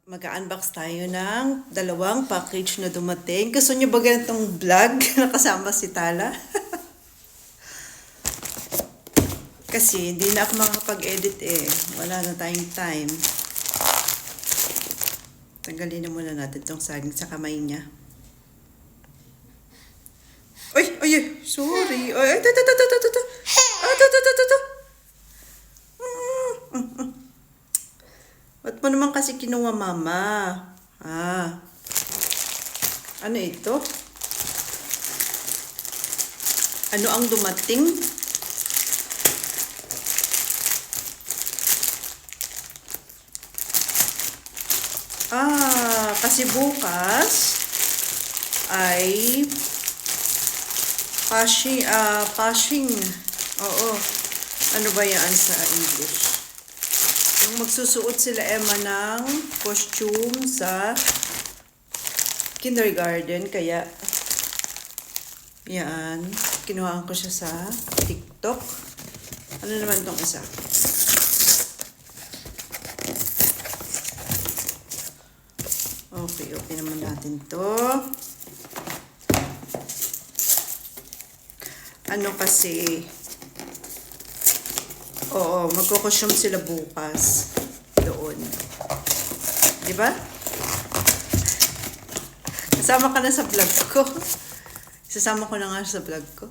Mag-unbox tayo ng dalawang package na dumating. Gusto nyo ba ganitong vlog na kasama si Tala? Kasi hindi na ako makapag-edit eh. Wala na tayong time. Tanggalin na muna natin itong saging sa kamay niya. Ay, sorry. Ay, Ba't mo naman kasi kinuha, mama? Ano ito? Ano ang dumating? Kasi bukas ay pashing. Oo. Ano ba yan sa English? Yung magsusuot sila Emma ng costume sa kindergarten. Kaya, yan. Kinuhaan ko siya sa TikTok. Ano naman itong isa? Okay, open naman natin to. Ano kasi, oo, magko-costume sila bukas doon. Di ba? Kasama ka na sa vlog ko. Sasama ko na nga sa vlog ko.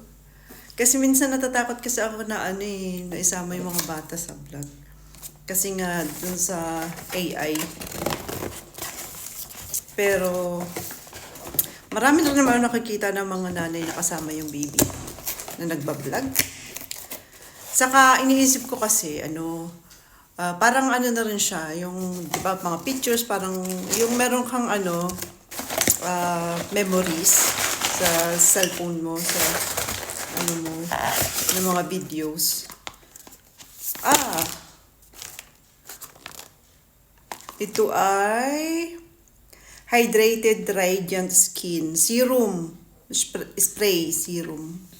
Kasi minsan natatakot kasi ako na na isama yung mga bata sa vlog. Kasi nga dun sa AI. Pero marami na naman nakikita ng mga nanay na kasama yung baby na nagbablog. Saka iniisip ko kasi parang na rin siya, yung diba, mga pictures, parang yung meron kang memories sa cellphone mo, sa ng mga videos. Ito ay Hydrated Radiant Skin Serum. Spray serum.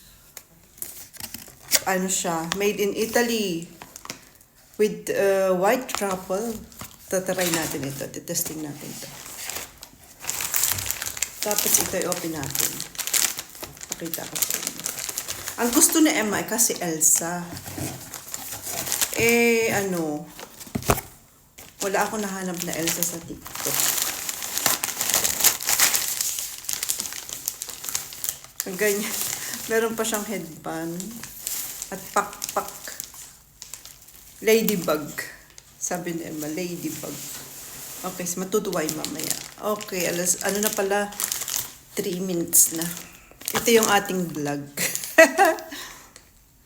Ano siya? Made in Italy. With white truffle. Tatry natin ito. Testing natin ito. Tapos ito i-open natin. Pakita ko sa inyo. Ang gusto ni Emma ay kasi Elsa. Wala ako nahanap na Elsa sa TikTok. Ang ganyan. Meron pa siyang headband. At pakpak. Ladybug. Sabi ni Emma, ladybug. Okay, so matutuwa yung mamaya. Okay, ano na pala? 3 minutes na. Ito yung ating vlog.